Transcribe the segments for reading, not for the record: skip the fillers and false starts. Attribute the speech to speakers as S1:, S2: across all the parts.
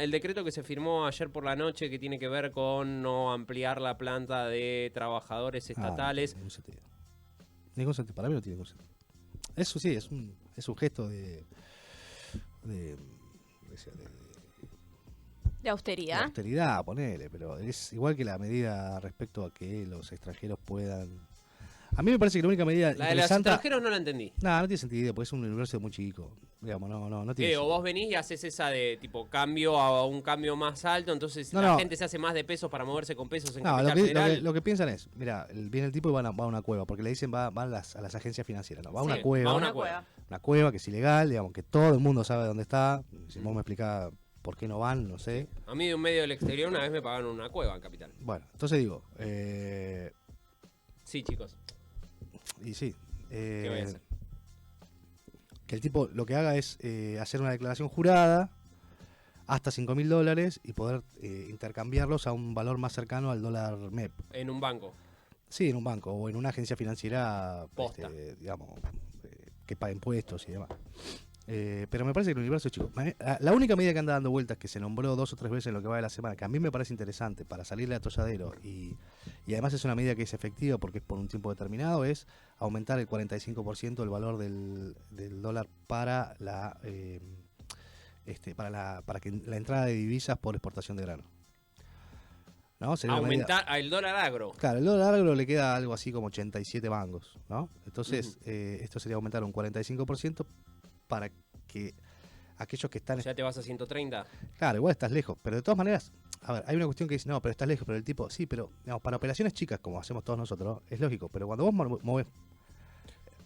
S1: el decreto que se firmó ayer por la noche que tiene que ver con no ampliar la planta de trabajadores estatales.
S2: No tiene ningún sentido. Ningún sentido. Para mí no tiene ningún sentido. Eso sí, es un gesto de
S3: austeridad.
S2: de austeridad, ponele, pero es igual que la medida respecto a que los extranjeros puedan... A mí me parece que la única medida
S1: La de los
S2: interesante...
S1: extranjeros no la entendí.
S2: No tiene sentido, porque es un universo muy chico. Digamos, no tiene
S1: O
S2: sentido.
S1: vos venís y haces esa de tipo cambio a un cambio más alto, entonces
S2: No,
S1: la
S2: no.
S1: gente se hace más de pesos para moverse con pesos en
S2: No,
S1: Capital Federal.
S2: lo que piensan es, mira, viene el tipo y va a una cueva, porque le dicen va a las agencias financieras, no, va a una
S1: Sí,
S2: cueva.
S1: va a una cueva.
S2: Una cueva que es ilegal, digamos, que todo el mundo sabe dónde está. Si vos me explicás por qué no van, no sé.
S1: A mí de un medio del exterior una vez me pagaron una cueva en Capital.
S2: Bueno, entonces digo,
S1: Sí, chicos.
S2: y sí.
S1: ¿Qué voy a hacer?
S2: Que el tipo lo que haga es hacer una declaración jurada hasta $5.000 y poder intercambiarlos a un valor más cercano al dólar MEP.
S1: En un banco.
S2: Sí, en un banco o en una agencia financiera,
S1: Posta.
S2: digamos, que paga impuestos y demás. Pero me parece que el universo es chico. La única medida que anda dando vueltas, que se nombró 2 o 3 veces en lo que va de la semana, que a mí me parece interesante para salirle a atolladero y además es una medida que es efectiva porque es por un tiempo determinado, es aumentar el 45% el valor del dólar para para que la entrada de divisas por exportación de grano. ¿No? Sería una medida...
S1: Aumentar el dólar agro.
S2: Claro, el dólar agro le queda algo así como 87 mangos, ¿no? Entonces, esto sería aumentar un 45% para que aquellos que están...
S1: ¿Ya te vas a 130?
S2: Claro, igual estás lejos, pero de todas maneras, a ver, hay una cuestión que dice, no, pero estás lejos, pero el tipo, sí, pero digamos, para operaciones chicas, como hacemos todos nosotros, es lógico, pero cuando vos movés...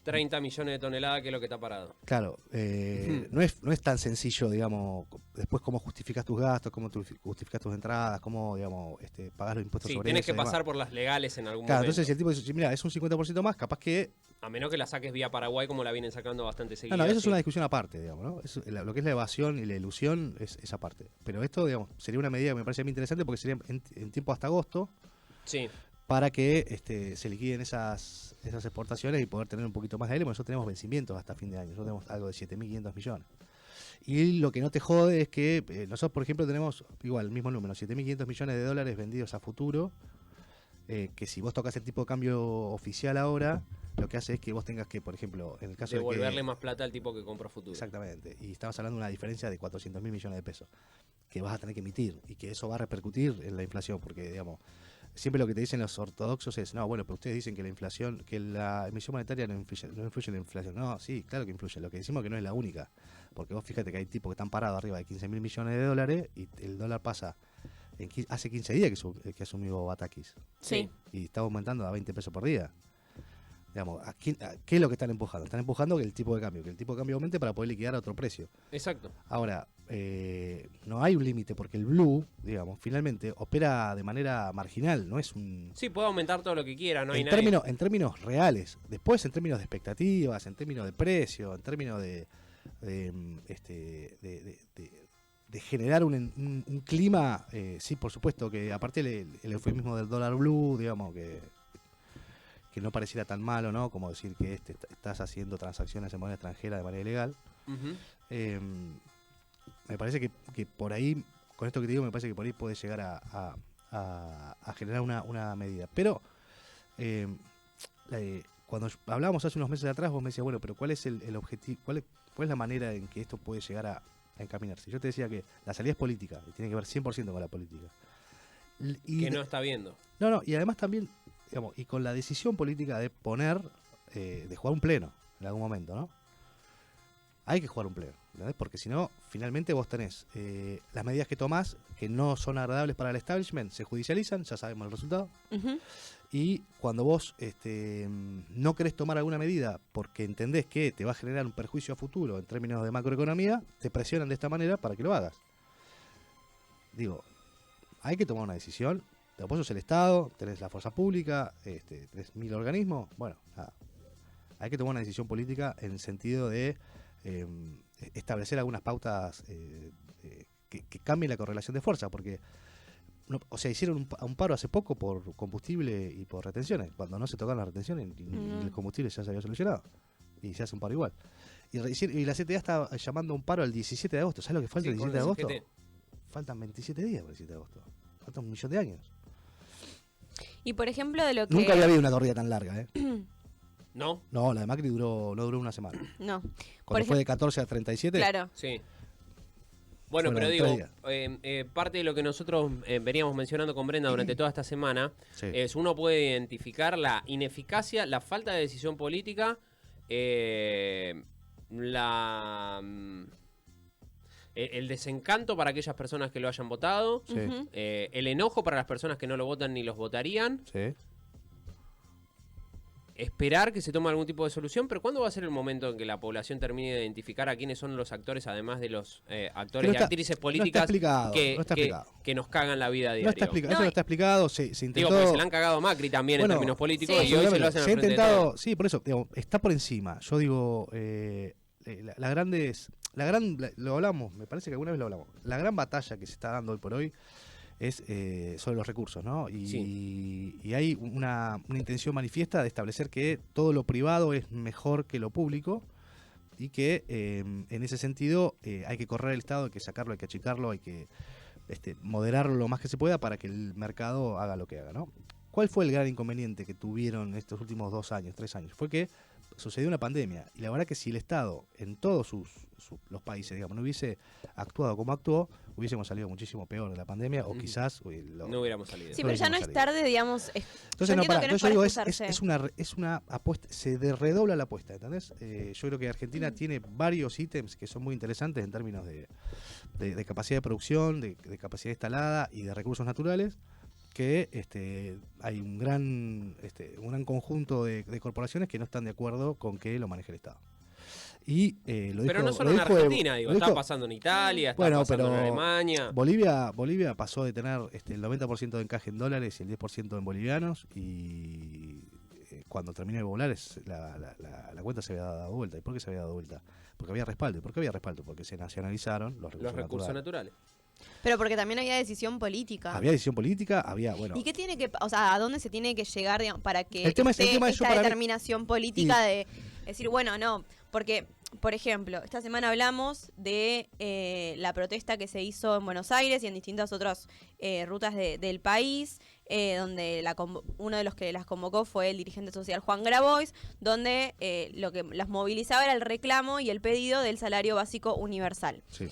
S1: 30 millones de toneladas, que es lo que está parado.
S2: Claro, no es tan sencillo, digamos, después cómo justificas tus gastos, cómo justificas tus entradas, cómo, digamos, pagás los impuestos
S1: Sí,
S2: sobre
S1: tenés
S2: eso
S1: que
S2: y demás.
S1: pasar por las legales en algún
S2: Claro,
S1: momento.
S2: entonces si el tipo dice, mira, es un 50% más, capaz que...
S1: A menos que la saques vía Paraguay, como la vienen sacando bastante seguido.
S2: No, eso es
S1: sí.
S2: una discusión aparte, digamos, ¿no? Lo que es la evasión y la ilusión es esa parte. Pero esto, digamos, sería una medida que me parece muy interesante porque sería en tiempo hasta agosto
S1: Sí.
S2: para que se liquiden esas exportaciones y poder tener un poquito más de aire, porque nosotros tenemos vencimientos hasta fin de año. Nosotros tenemos algo de 7.500 millones. Y lo que no te jode es que nosotros, por ejemplo, tenemos igual el mismo número, 7.500 millones de dólares vendidos a futuro, que si vos tocas el tipo de cambio oficial ahora, lo que hace es que vos tengas que, por ejemplo, en el caso
S1: Devolverle
S2: de que...
S1: más plata al tipo que compró futuro.
S2: Exactamente, y estamos hablando de una diferencia de 400.000 millones de pesos que vas a tener que emitir y que eso va a repercutir en la inflación, porque, digamos, siempre lo que te dicen los ortodoxos es, no, bueno, pero ustedes dicen que la inflación, que la emisión monetaria no influye en la inflación. No, sí, claro que influye. Lo que decimos es que no es la única. Porque vos fíjate que hay tipos que están parados arriba de 15.000 millones de dólares y el dólar pasa, hace 15 días que asumió Batakis.
S3: Sí.
S2: Y está aumentando a 20 pesos por día. Digamos, ¿qué es lo que están empujando? Están empujando que el tipo de cambio aumente para poder liquidar a otro precio.
S1: Exacto.
S2: Ahora, no hay un límite porque el blue, digamos, finalmente opera de manera marginal, no es un...
S1: Sí, puede aumentar todo lo que quiera, no hay
S2: en términos reales, después en términos de expectativas, en términos de precio, en términos de generar un clima, sí, por supuesto, que aparte el eufemismo del dólar blue, digamos, que no pareciera tan malo, ¿no? Como decir que estás haciendo transacciones en moneda extranjera de manera ilegal. Me parece que por ahí, con esto que te digo, me parece que por ahí puede llegar a generar una medida. Pero cuando hablábamos hace unos meses atrás, vos me decías, bueno, pero ¿cuál es el objetivo? ¿Cuál es la manera en que esto puede llegar a encaminarse? Yo te decía que la salida es política, y tiene que ver 100% con la política.
S1: Que no está viendo.
S2: No, y además también, digamos, y con la decisión política de poner, de jugar un pleno en algún momento, ¿no? Hay que jugar un pleno, ¿entendés? Porque si no, finalmente vos tenés las medidas que tomás, que no son agradables para el establishment, se judicializan, ya sabemos el resultado. Y cuando vos no querés tomar alguna medida porque entendés que te va a generar un perjuicio a futuro en términos de macroeconomía, te presionan de esta manera para que lo hagas. Digo, hay que tomar una decisión. Vos sos el Estado, tenés la fuerza pública, tenés 1000 organismos. Bueno, nada. Hay que tomar una decisión política en el sentido de establecer algunas pautas que cambien la correlación de fuerza, porque hicieron un paro hace poco por combustible y por retenciones, cuando no se tocaron las retenciones y el combustible ya se había solucionado y se hace un paro igual. Y la CTA está llamando a un paro el 17 de agosto. ¿Sabes lo que falta el 17 de agosto? faltan 27 días para el 7 de agosto. Faltan 1.000.000 de años.
S3: Y por ejemplo, de lo que...
S2: Nunca había habido una corrida tan larga, ¿eh?
S1: ¿No?
S2: No, la de Macri no duró una semana.
S3: No.
S2: Cuando fue de 14 a 37.
S3: Claro.
S1: Sí. Bueno,
S2: Fueron
S1: pero
S2: 3
S1: digo, parte de lo que nosotros veníamos mencionando con Brenda durante toda esta semana
S2: Sí.
S1: es uno puede identificar la ineficacia, la falta de decisión política, el desencanto para aquellas personas que lo hayan votado,
S2: Sí.
S3: Ujú.
S1: el enojo para las personas que no lo votan ni los votarían,
S2: Sí.
S1: esperar que se tome algún tipo de solución, pero ¿cuándo va a ser el momento en que la población termine de identificar a quiénes son los actores, además de los actores
S2: No
S1: y
S2: está-
S1: actrices
S2: no está
S1: políticas
S2: explicado,
S1: que,
S2: no está
S1: que-
S2: explicado.
S1: que nos cagan la vida a
S2: No
S1: diario?
S2: está explicado,
S3: No,
S2: eso no
S3: y-
S2: está explicado, se
S1: Digo,
S2: intentó...
S1: porque se la han cagado a Macri también
S2: Bueno,
S1: en términos políticos
S3: sí.
S1: y hoy se lo
S2: Seguramente.
S1: hacen al
S2: Se ha
S1: frente de
S2: intentado,
S1: todos.
S2: sí, por eso, digamos, está por encima. Yo digo, lo hablamos, me parece que alguna vez lo hablamos. La gran batalla que se está dando hoy por hoy es sobre los recursos, ¿no? Y hay una intención manifiesta de establecer que todo lo privado es mejor que lo público y que en ese sentido hay que correr el Estado, hay que sacarlo, hay que achicarlo, hay que moderarlo lo más que se pueda para que el mercado haga lo que haga, ¿no? ¿Cuál fue el gran inconveniente que tuvieron estos últimos 2 años, 3 años? Fue que sucedió una pandemia y la verdad que si el Estado en todos los países, digamos, no hubiese actuado como actuó, hubiésemos salido muchísimo peor de la pandemia o quizás
S1: No hubiéramos salido.
S3: Sí,
S2: No
S3: pero ya no
S2: hubiésemos
S3: es
S2: salido.
S3: tarde, digamos.
S2: Entonces,
S3: yo
S2: no,
S3: entiendo
S2: pará,
S3: que no es
S2: yo digo,
S3: para
S2: es
S3: excusarse.
S2: una apuesta, redobla la apuesta, ¿entendés? Yo creo que Argentina tiene varios ítems que son muy interesantes en términos de capacidad de producción, de capacidad instalada y de recursos naturales, que hay un gran conjunto de corporaciones que no están de acuerdo con que lo maneje el Estado. Y
S1: Pero no solo en Argentina, digo, está pasando en Italia, está
S2: Bueno,
S1: pasando en
S2: pero
S1: Alemania.
S2: Bolivia pasó de tener el 90% de encaje en dólares y el 10% en bolivianos y cuando terminó de volar la cuenta se había dado vuelta. ¿Y por qué se había dado vuelta? Porque había respaldo. ¿Y por qué había respaldo? Porque se nacionalizaron los recursos naturales.
S3: Pero porque también había decisión política.
S2: Había decisión política, había, bueno...
S3: ¿Y qué tiene que, o sea, a dónde se tiene que llegar, digamos, para que
S2: El tema es-
S3: esté
S2: yo
S3: esta
S2: para mí-
S3: determinación política de decir, bueno, no, porque, por ejemplo, esta semana hablamos de la protesta que se hizo en Buenos Aires y en distintas otras rutas del país, donde uno de los que las convocó fue el dirigente social Juan Grabois, donde lo que las movilizaba era el reclamo y el pedido del salario básico universal.
S2: Sí.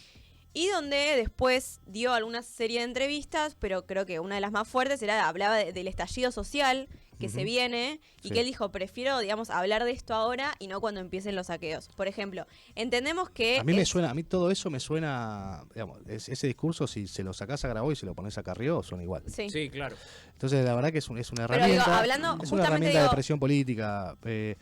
S3: Y donde después dio alguna serie de entrevistas, pero creo que una de las más fuertes hablaba del estallido social que se viene y
S2: Sí.
S3: que él dijo, prefiero, digamos, hablar de esto ahora y no cuando empiecen los saqueos. Por ejemplo, entendemos que...
S2: A mí todo eso me suena, digamos, ese discurso, si se lo sacás a Grabois y se lo pones a Carrió, suena igual.
S3: Sí.
S1: Sí, claro.
S2: Entonces, la verdad que es una
S3: Pero
S2: herramienta,
S3: digo, hablando,
S2: es una
S3: justamente
S2: herramienta de
S3: digo,
S2: presión política.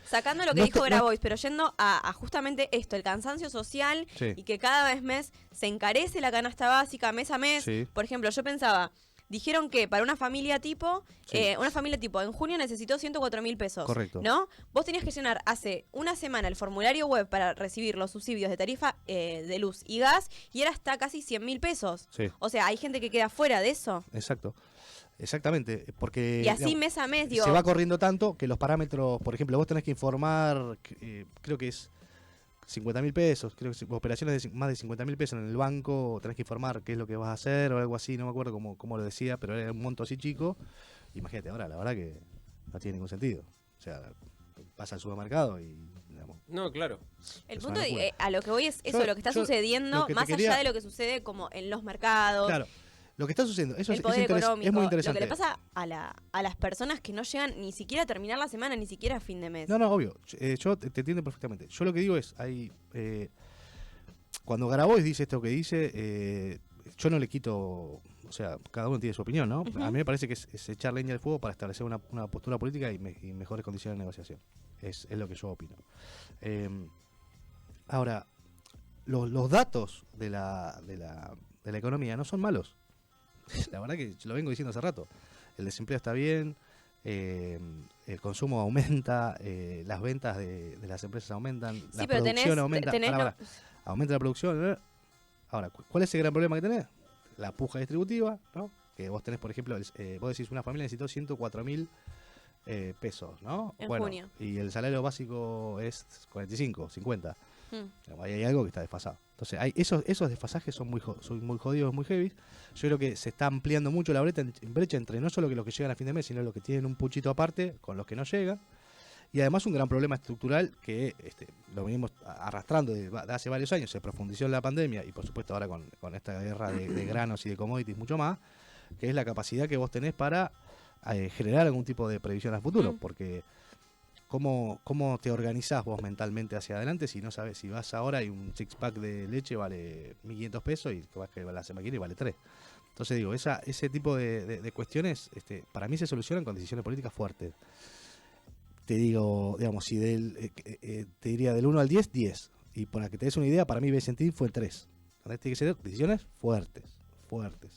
S3: sacando lo que
S2: no
S3: dijo
S2: está-
S3: Grabois, pero yendo a justamente esto, el cansancio social
S2: Sí.
S3: y que cada vez se encarece la canasta básica mes a mes.
S2: Sí.
S3: Por ejemplo, yo pensaba, dijeron que para una familia tipo,
S2: Sí.
S3: en junio necesitó 104.000 pesos.
S2: Correcto.
S3: ¿No? Vos tenías que llenar hace una semana el formulario web para recibir los subsidios de tarifa de luz y gas y era hasta casi 100.000 pesos.
S2: Sí.
S3: O sea, hay gente que queda fuera de eso.
S2: Exacto. Exactamente, porque
S3: Y así
S2: digamos,
S3: mes a mes, digo,
S2: se va corriendo tanto que los parámetros, por ejemplo, vos tenés que informar, creo que es 50.000 pesos, creo que operaciones de más de 50.000 pesos en el banco, tenés que informar qué es lo que vas a hacer o algo así, no me acuerdo cómo lo decía, pero era un monto así chico. Imagínate ahora, la verdad que no tiene ningún sentido. O sea, vas al supermercado y, digamos,
S1: No, claro.
S3: el
S2: es
S3: punto
S2: una locura.
S3: a lo que voy es eso,
S2: Yo-
S3: lo que está
S2: yo
S3: sucediendo,
S2: lo que te
S3: más
S2: quería-
S3: allá de lo que sucede como en los mercados.
S2: Claro, lo que está sucediendo, eso
S3: El
S2: es
S3: poder económico,
S2: es muy
S3: lo
S2: interesante.
S3: que le pasa a las personas que no llegan ni siquiera a terminar la semana, ni siquiera a fin de mes.
S2: No, obvio. Yo te entiendo perfectamente. Yo lo que digo es, cuando Grabois dice esto que dice, yo no le quito, o sea, cada uno tiene su opinión, ¿no?
S3: Ujú.
S2: A mí me parece que es echar leña al fuego para establecer una postura política y mejores condiciones de negociación. Es lo que yo opino. Ahora, los datos de la economía no son malos. La verdad que lo vengo diciendo hace rato. El desempleo está bien, el consumo aumenta, las ventas de las empresas aumentan, la
S3: Sí, pero
S2: producción aumenta.
S3: tenés
S2: Aumenta la producción. Ahora, ¿cuál es el gran problema que tenés? La puja distributiva, ¿no? Que vos tenés, por ejemplo, vos decís, una familia necesitó 104.000 pesos, ¿no?
S3: En
S2: Bueno,
S3: junio.
S2: y el salario básico es 45, 50.
S3: Mm.
S2: Ahí hay algo que está desfasado. Entonces, esos desfasajes son muy jodidos, muy heavy. Yo creo que se está ampliando mucho la brecha entre no solo que los que llegan a fin de mes, sino los que tienen un puchito aparte con los que no llegan. Y además un gran problema estructural que lo venimos arrastrando de hace varios años, se profundizó en la pandemia y por supuesto ahora con esta guerra de granos y de commodities mucho más, que es la capacidad que vos tenés para generar algún tipo de previsión al futuro. Porque ¿cómo te organizás vos mentalmente hacia adelante si no sabes si vas ahora y un six pack de leche vale 1.500 pesos y que vas que la semana que viene vale 3? Entonces digo, ese tipo de cuestiones para mí se solucionan con decisiones políticas fuertes. Te digo, digamos, si te diría del 1 al 10, 10. Y para que te des una idea, para mí Vicentín fue 3. Entonces tiene que ser decisiones fuertes,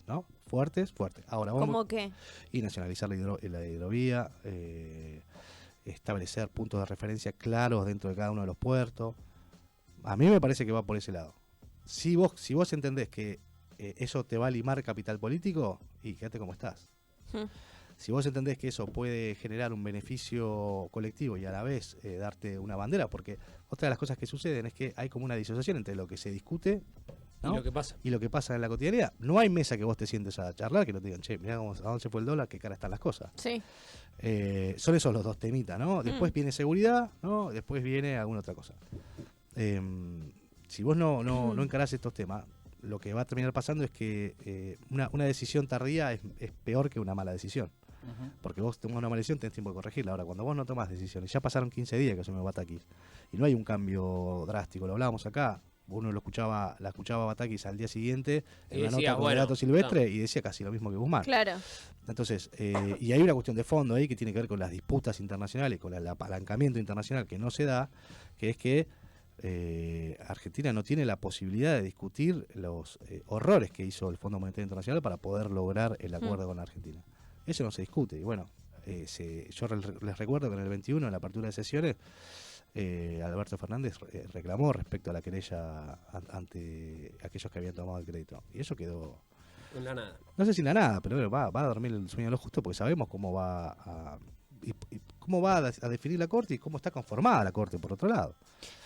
S2: ¿no? Fuertes. Ahora vamos.
S3: ¿Cómo qué?
S2: Y nacionalizar la hidrovía, establecer puntos de referencia claros dentro de cada uno de los puertos. A mí me parece que va por ese lado. Si vos entendés que eso te va a limar capital político, y quédate como estás. Si vos entendés que eso puede generar un beneficio colectivo y a la vez darte una bandera, porque otra de las cosas que suceden es que hay como una disociación entre lo que se discute, ¿no? y lo que pasa en la cotidianidad. No hay mesa que vos te sientes a charlar que no te digan, che, mirá a dónde se fue el dólar, qué cara están las cosas.
S3: Sí.
S2: Son esos los dos temitas, ¿no? Después viene seguridad, ¿no? Después viene alguna otra cosa. Si vos no encarás estos temas, lo que va a terminar pasando es que una decisión tardía es peor que una mala decisión. Porque vos tomas una mala decisión, tenés tiempo de corregirla. Ahora, cuando vos no tomás decisiones, ya pasaron 15 días que asumió Batakis y no hay un cambio drástico, lo hablábamos acá, uno la escuchaba Batakis al día siguiente en una nota con Gato Silvestre y decía casi lo mismo que Guzmán.
S3: Claro.
S2: Entonces, y hay una cuestión de fondo ahí que tiene que ver con las disputas internacionales, con el apalancamiento internacional que no se da, que es que Argentina no tiene la posibilidad de discutir los horrores que hizo el Fondo Monetario Internacional para poder lograr el acuerdo con la Argentina. Eso no se discute. Y bueno, yo les recuerdo que en el 21, en la apertura de sesiones, Alberto Fernández reclamó respecto a la querella ante aquellos que habían tomado el crédito. Y eso quedó...
S1: En la nada.
S2: No sé si en la nada, pero bueno, va a dormir el sueño de lo justo porque sabemos cómo va a definir la Corte y cómo está conformada la Corte, por otro lado.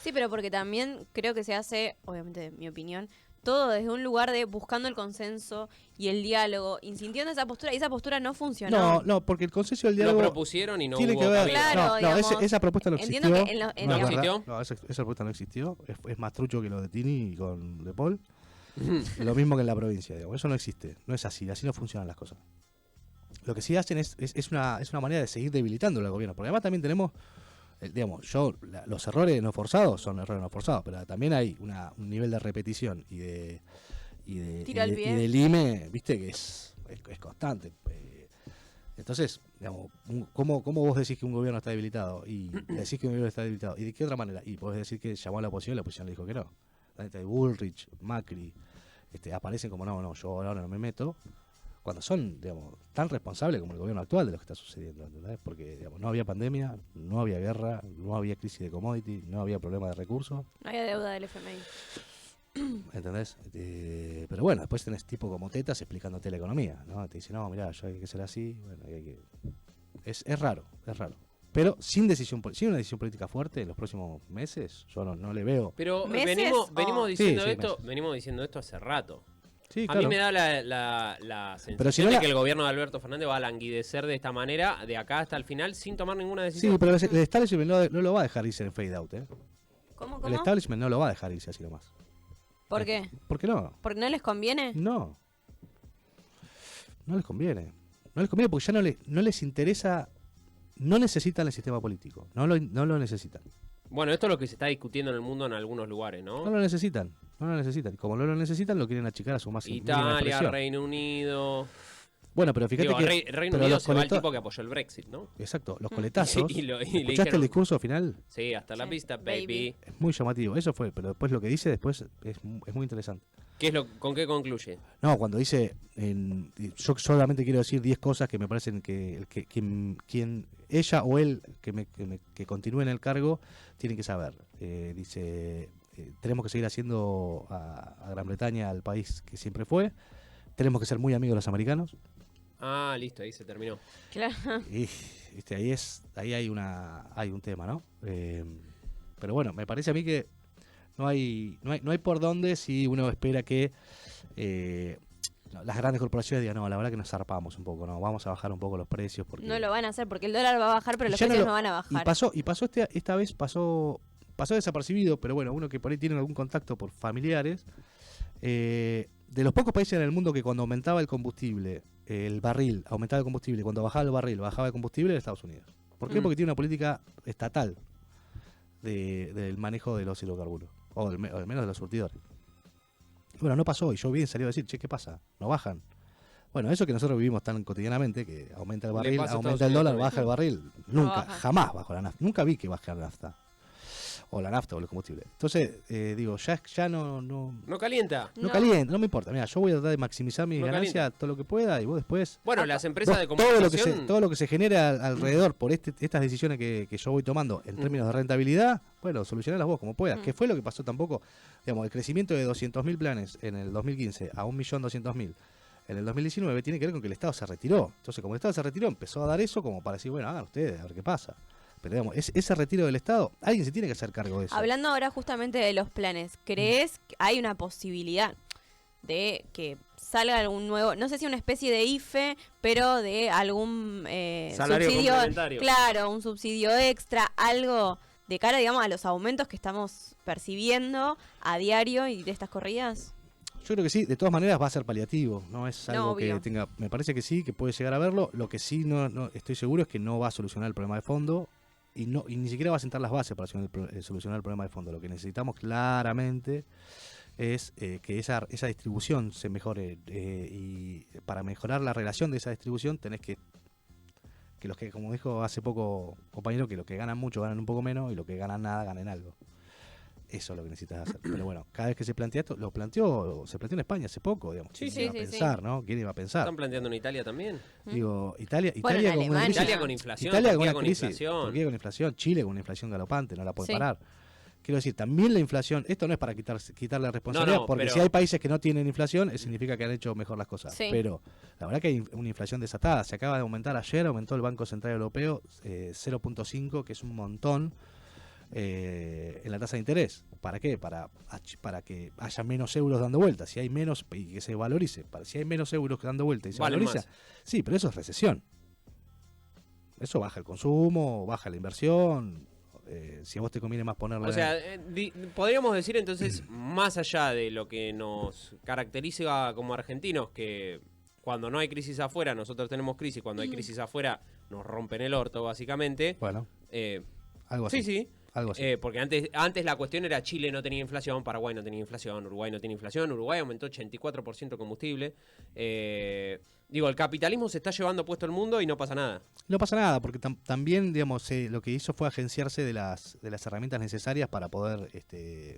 S3: Sí, pero porque también creo que se hace, obviamente, en mi opinión, todo desde un lugar de buscando el consenso y el diálogo, insintiendo esa postura, y esa postura no funcionó.
S2: No, porque el consenso y el diálogo...
S1: Lo propusieron y no
S2: tiene
S1: hubo
S2: que ver.
S1: cabida.
S3: Claro, digamos,
S2: esa propuesta no existió.
S3: entiendo que
S1: ¿No existió?
S2: No, esa propuesta no existió. Es más trucho que lo de Tini y con De Paul. Lo mismo que en la provincia, digamos. Eso no existe. No es así no funcionan las cosas. Lo que sí hacen es una manera de seguir debilitando al gobierno. Porque además también tenemos... los errores no forzados son errores no forzados, pero también hay un nivel de repetición y de lime, viste, que es constante. Entonces, digamos, ¿cómo vos decís que un gobierno está debilitado? Y decís que un gobierno está debilitado. ¿Y de qué otra manera? Y podés decir que llamó a la oposición le dijo que no. Bullrich, Macri, aparecen como no, yo ahora no me meto. Cuando son, digamos, tan responsables como el gobierno actual de lo que está sucediendo, ¿entendés? Porque, digamos, no había pandemia, no había guerra, no había crisis de commodity, no había problema de recursos.
S3: No había deuda del FMI.
S2: ¿Entendés? Pero bueno, después tenés tipo como tetas explicándote la economía, ¿no? Te dicen, no, mirá, yo hay que ser así, bueno, es raro. Pero sin una decisión política fuerte en los próximos meses, yo no le veo.
S1: Pero
S3: ¿Meses
S1: venimos diciendo
S2: meses.
S1: venimos diciendo esto hace rato.
S2: Sí,
S1: A
S2: claro.
S1: mí me da la sensación
S2: Pero si no
S1: de que el gobierno de Alberto Fernández va a languidecer de esta manera, de acá hasta el final, sin tomar ninguna decisión.
S2: Sí, pero el establishment no lo va a dejar irse en fade out, ¿eh?
S3: ¿Cómo?
S2: El establishment no lo va a dejar irse así nomás.
S3: ¿Por qué?
S2: ¿Por qué no?
S3: ¿Porque no les conviene?
S2: No les conviene. No les conviene porque ya no les interesa. No necesitan el sistema político. No lo necesitan.
S1: Bueno, esto es lo que se está discutiendo en el mundo en algunos lugares, ¿no?
S2: No lo necesitan. Y como no lo necesitan, lo quieren achicar a su máxima
S1: Italia,
S2: expresión.
S1: Reino Unido.
S2: Bueno, pero fíjate que...
S1: Reino
S2: pero
S1: Unido
S2: los
S1: se va el
S2: coleta-
S1: tipo que apoyó el Brexit, ¿no?
S2: Exacto, los coletazos.
S1: Y le
S2: ¿Escuchaste
S1: dijeron,
S2: el discurso final?
S1: sí, hasta la
S3: Sí,
S1: pista,
S3: baby.
S1: baby.
S2: Es muy llamativo. Eso fue, pero después lo que dice después es muy interesante.
S1: ¿Con qué concluye?
S2: No, cuando dice, yo solamente quiero decir 10 cosas que me parecen que quien ella o él que continúe en el cargo tienen que saber. Dice, tenemos que seguir haciendo a Gran Bretaña el país que siempre fue. Tenemos que ser muy amigos de los americanos.
S1: Ah, listo, ahí se terminó.
S3: Claro.
S2: Y ¿viste? Ahí hay un tema, ¿no? Pero bueno, me parece a mí que no hay por dónde si uno espera que las grandes corporaciones digan, no, la verdad que nos zarpamos un poco, no, vamos a bajar un poco los precios. Porque
S3: No lo van a hacer porque el dólar va a bajar, pero los
S2: ya
S3: precios
S2: lo-
S3: no van a bajar.
S2: Y pasó esta vez pasó desapercibido, pero bueno, uno que por ahí tiene algún contacto por familiares, de los pocos países en el mundo que cuando aumentaba el combustible, el barril, aumentaba el combustible, cuando bajaba el barril, bajaba el combustible, era Estados Unidos. ¿Por qué? Porque tiene una política estatal del manejo de los hidrocarburos, o al menos de los surtidores. Bueno, no pasó, y yo bien salió a decir, che, ¿qué pasa? No bajan. Bueno, eso que nosotros vivimos tan cotidianamente, que aumenta el
S1: Le
S2: barril,
S1: pasa a
S2: aumenta
S1: Estados
S2: el dólar,
S1: Unidos
S2: baja el barril.
S3: No
S2: Nunca,
S3: baja.
S2: jamás bajó la nafta. Nunca vi que baje la nafta. O la nafta o el combustible. Entonces, digo, ya no
S1: No calienta.
S2: calienta, no me importa. Mira, yo voy a tratar de maximizar mis
S1: No
S2: ganancias
S1: calienta.
S2: todo lo que pueda y vos después...
S1: Bueno, las empresas de
S2: Todo lo
S1: comunicación...
S2: todo lo que se genera alrededor por estas decisiones que yo voy tomando en términos de rentabilidad, bueno, solucionalas vos como puedas. Que fue lo que pasó tampoco, digamos, el crecimiento de 200.000 planes en el 2015 a 1.200.000 en el 2019 tiene que ver con que el Estado se retiró. Entonces, como el Estado se retiró, empezó a dar eso como para decir, bueno, hagan ustedes, a ver qué pasa. Pero digamos, ese retiro del Estado, alguien se tiene que hacer cargo de eso.
S3: Hablando ahora justamente de los planes, ¿crees que hay una posibilidad de que salga algún nuevo, no sé si una especie de IFE, pero de algún
S1: Salario
S3: subsidio,
S1: complementario.
S3: claro, un subsidio extra, algo de cara, digamos, a los aumentos que estamos percibiendo a diario y de estas corridas?
S2: Yo creo que sí, de todas maneras va a ser paliativo, no es
S3: No,
S2: algo que
S3: obvio.
S2: tenga, me parece que sí, que puede llegar a verlo. Lo que sí no estoy seguro es que no va a solucionar el problema de fondo y ni siquiera va a sentar las bases para solucionar el problema de fondo. Lo que necesitamos claramente es que esa distribución se mejore, y para mejorar la relación de esa distribución tenés que los que, como dijo hace poco compañero, que los que ganan mucho ganan un poco menos y los que ganan nada ganen algo. Eso es lo que necesitas hacer. Pero bueno, cada vez que se plantea esto, se planteó en España hace poco, digamos.
S1: Sí,
S2: ¿Quién
S1: sí,
S2: iba a
S3: sí,
S2: pensar, no? ¿Quién iba a pensar?
S1: ¿Están planteando en Italia también?
S2: Digo, Italia
S3: Bueno, en
S2: con una
S3: Alemania.
S2: crisis.
S1: Italia con inflación,
S2: Italia con
S1: Turquía
S2: una
S1: con
S2: crisis.
S1: inflación.
S2: Turquía con inflación, Chile con una inflación galopante, no la puede
S3: Sí.
S2: parar. Quiero decir, también la inflación, esto no es para quitarle responsabilidad,
S1: No,
S2: porque
S1: pero-
S2: si hay países que no tienen inflación, significa que han hecho mejor las cosas.
S3: Sí.
S2: Pero la verdad que hay una inflación desatada. Se acaba de aumentar ayer, aumentó el Banco Central Europeo 0.5, que es un montón, en la tasa de interés. ¿Para qué? Para que haya menos euros dando vueltas. Si hay menos, y que se valorice. Si hay menos euros dando vueltas y se
S1: Valen
S2: valoriza,
S1: más.
S2: sí, pero eso es recesión. Eso baja el consumo, baja la inversión. Si a vos te conviene más ponerle...
S1: O sea, podríamos decir entonces, más allá de lo que nos caracteriza como argentinos, que cuando no hay crisis afuera, nosotros tenemos crisis, cuando hay crisis afuera, nos rompen el orto, básicamente.
S2: bueno,
S1: Eh,
S2: algo así.
S1: sí, sí.
S2: Algo así.
S1: Porque antes la cuestión era Chile no tenía inflación, Paraguay no tenía inflación, Uruguay no tiene inflación, Uruguay aumentó 84% el combustible. Digo, el capitalismo se está llevando puesto el mundo y no pasa nada.
S2: No pasa nada, porque también, digamos, lo que hizo fue agenciarse de las herramientas necesarias para poder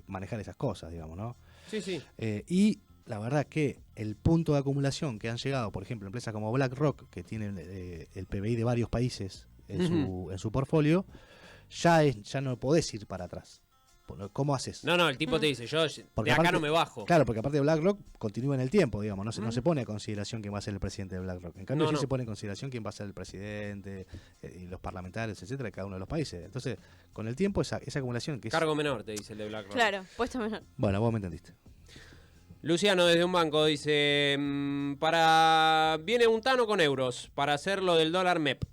S2: manejar esas cosas, digamos, ¿no?
S1: Sí, sí.
S2: Y la verdad que el punto de acumulación que han llegado, por ejemplo, empresas como BlackRock, que tienen el PBI de varios países en su portfolio, ya no podés ir para atrás. ¿Cómo haces?
S1: No, el tipo te dice, yo
S2: Porque
S1: de acá
S2: aparte-
S1: no me bajo.
S2: Claro, porque aparte de BlackRock continúa en el tiempo, digamos, no se pone a consideración quién va a ser el presidente de BlackRock. En cambio,
S1: No,
S2: sí
S1: no.
S2: se pone en consideración quién va a ser el presidente, y los parlamentarios, etcétera, de cada uno de los países. Entonces, con el tiempo, esa acumulación que es...
S1: Cargo menor, te dice el de BlackRock.
S3: Claro, puesto menor.
S2: Bueno, vos me entendiste.
S1: Luciano desde un banco dice, viene un Tano con euros para hacer lo del dólar MEP.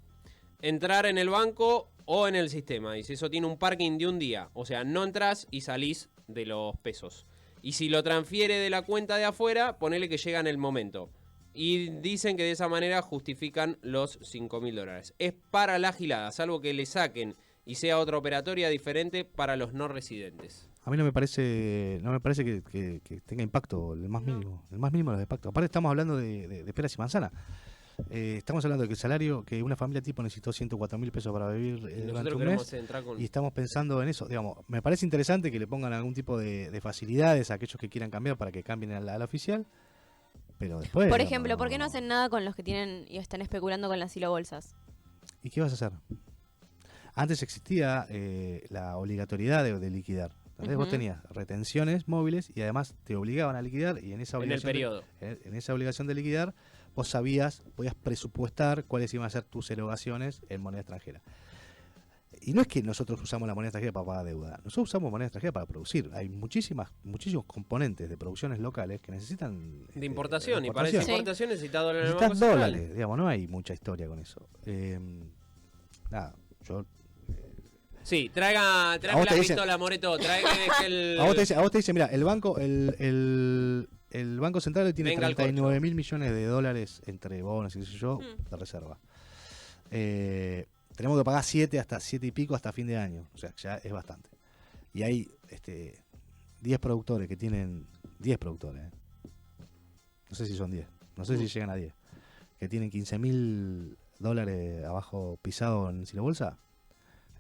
S1: Entrar en el banco o en el sistema. Dice, eso tiene un parking de un día. O sea, no entras y salís de los pesos. Y si lo transfiere de la cuenta de afuera, ponele que llega en el momento. Y dicen que de esa manera justifican los $5.000. Es para la gilada, salvo que le saquen y sea otra operatoria diferente para los no residentes.
S2: A mí no me parece que tenga impacto, el más mínimo de los impactos. Aparte estamos hablando de peras y manzanas. Estamos hablando de que el salario, que una familia tipo necesitó 104.000 pesos para vivir
S1: Y
S2: durante
S1: nosotros
S2: un
S1: queremos
S2: mes.
S1: entrar con...
S2: Y estamos pensando en eso, digamos, me parece interesante que le pongan algún tipo de facilidades a aquellos que quieran cambiar para que cambien a la oficial, pero después...
S3: Por
S2: digamos,
S3: ejemplo, ¿por qué no hacen nada con los que tienen y están especulando con las silobolsas?
S2: ¿Y qué vas a hacer? Antes existía la obligatoriedad de liquidar. ¿Entendés? Vos
S3: Ujú.
S2: tenías retenciones móviles y además te obligaban a liquidar y en esa
S1: En el
S2: obligación
S1: periodo.
S2: en esa obligación de liquidar vos podías presupuestar cuáles iban a ser tus erogaciones en moneda extranjera. Y no es que nosotros usamos la moneda extranjera para pagar deuda, nosotros usamos moneda extranjera para producir. Hay muchísimos componentes de producciones locales que necesitan
S1: De importación,
S2: de
S1: y para esa
S3: Sí.
S1: importación necesita dólares en el
S2: necesitan
S1: Banco Central.
S2: dólares, digamos, no hay mucha historia con eso. Nada, yo...
S1: Sí, traiga
S2: A vos
S1: la
S2: te dicen-
S1: pistola, Moreto, traiga el...
S2: A vos te dice, mira, el banco central tiene
S1: Venga el
S2: 39 mil millones de dólares entre bonos y qué sé yo, de reserva. Tenemos que pagar 7 y pico hasta fin de año. O sea, ya es bastante. Y hay 10 productores que tienen... 10 productores. No sé si son 10. No sé si llegan a 10. Que tienen 15 mil dólares abajo pisado en Silo Bolsa.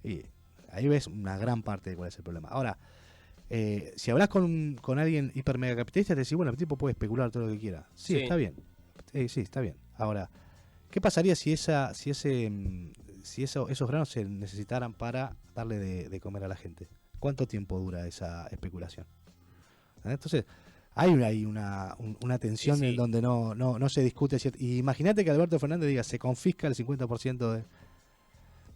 S2: Y ahí ves una gran parte de cuál es el problema. Ahora, si hablas con alguien hiper mega capitalista, te decís, bueno, el tipo puede especular todo lo que quiera. Sí,
S1: Sí.
S2: está bien. Sí, está bien. Ahora, ¿qué pasaría si esos granos se necesitaran para darle de comer a la gente? ¿Cuánto tiempo dura esa especulación? Entonces, hay una tensión
S1: Sí.
S2: en donde no se discute. Y imagínate que Alberto Fernández diga, se confisca el 50% de...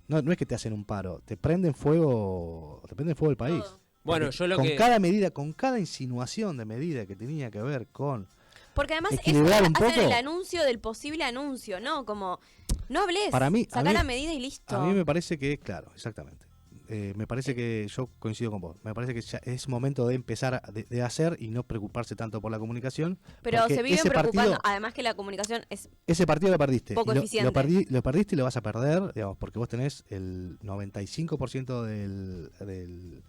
S2: No es que te hacen un paro, te prenden fuego el país.
S3: Todo.
S1: Bueno,
S2: Porque
S1: yo lo
S2: con
S1: que...
S2: cada medida, con cada insinuación de medida que tenía que ver con...
S3: Porque además eso
S2: Equilibrar un
S3: hacen
S2: poco.
S3: el anuncio del posible anuncio, ¿no? Como, no hables,
S2: Para mí- a
S3: sacá
S2: mí-
S3: la medida y listo.
S2: A mí me parece que, claro, exactamente. Me parece que yo coincido con vos. Me parece que ya es momento de empezar de hacer y no preocuparse tanto por la comunicación.
S3: Pero
S2: porque
S3: se viven
S2: ese
S3: preocupando,
S2: partido-
S3: además que la comunicación es...
S2: Ese partido lo perdiste.
S3: Poco
S2: Y lo
S3: eficiente.
S2: perdiste y lo vas a perder, digamos, porque vos tenés el 95% del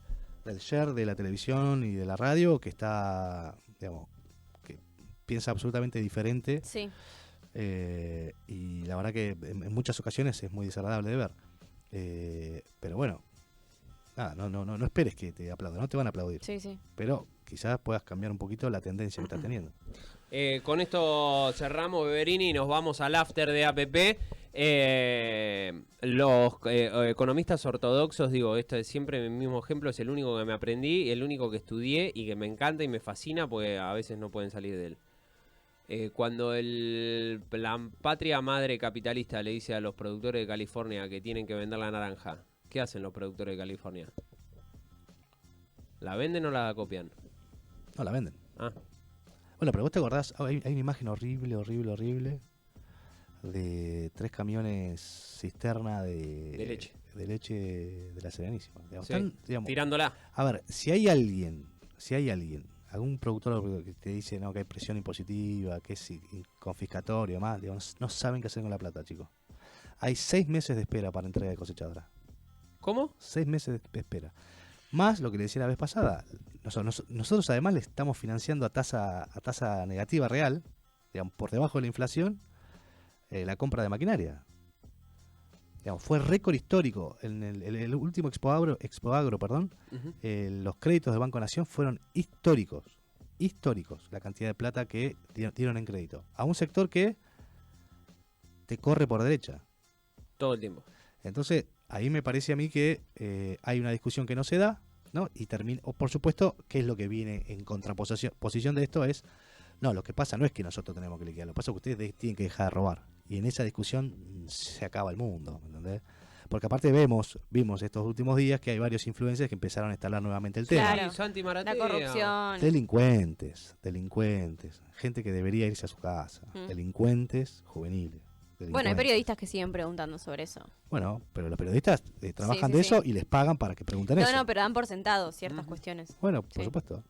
S2: share de la televisión y de la radio que está, digamos, que piensa absolutamente diferente.
S3: Sí.
S2: Y la verdad que en muchas ocasiones es muy desagradable de ver. Pero bueno, nada, no esperes que te aplaudan, no te van a aplaudir.
S3: Sí, sí.
S2: Pero quizás puedas cambiar un poquito la tendencia que estás teniendo.
S1: Con esto cerramos, Beverini, y nos vamos al after de APP. Los economistas ortodoxos, digo, esto es siempre el mismo ejemplo, es el único que me aprendí, el único que estudié y que me encanta y me fascina porque a veces no pueden salir de él. Cuando la patria madre capitalista le dice a los productores de California que tienen que vender la naranja, ¿qué hacen los productores de California? ¿La venden o la copian?
S2: No, la venden.
S1: Ah,
S2: Bueno, pero vos te acordás, hay una imagen horrible de 3 camiones cisterna
S1: de leche.
S2: de leche de la Serenísima. Digamos,
S1: Sí,
S2: digamos,
S1: tirándola.
S2: a ver, si hay alguien, algún productor que te dice no que hay presión impositiva, que es confiscatorio, más, digamos, no saben qué hacer con la plata, chicos. Hay 6 meses de espera para entrega de cosechadora.
S1: ¿Cómo?
S2: 6 meses de espera. Más lo que le decía la vez pasada, nosotros además le estamos financiando a tasa negativa real, digamos, por debajo de la inflación, la compra de maquinaria. Digamos, fue récord histórico. En el último Expo Agro,
S1: Ujú.
S2: los créditos de Banco Nación fueron históricos. La cantidad de plata que dieron en crédito. A un sector que te corre por derecha.
S1: Todo el tiempo.
S2: Entonces, ahí me parece a mí que hay una discusión que no se da, ¿no? Y termina, o por supuesto, ¿qué es lo que viene en contraposición de esto? Es, no, lo que pasa no es que nosotros tenemos que liquidar, lo que pasa es que ustedes tienen que dejar de robar. Y en esa discusión se acaba el mundo, ¿me entendés? Porque aparte vimos estos últimos días que hay varios influencers que empezaron a instalar nuevamente el tema.
S3: Claro.
S1: Sí, Santi
S3: La
S1: Maratea.
S3: corrupción.
S2: Delincuentes, gente que debería irse a su casa,
S3: Mm.
S2: delincuentes juveniles.
S3: Bueno, hay
S2: delincuentes.
S3: periodistas que siguen preguntando sobre eso.
S2: Bueno, pero los periodistas trabajan
S3: sí,
S2: de
S3: sí.
S2: eso y les pagan para que pregunten
S3: No,
S2: eso.
S3: no, pero dan por sentado ciertas
S1: Ujú.
S3: cuestiones.
S2: Bueno, por
S3: Sí.
S2: supuesto.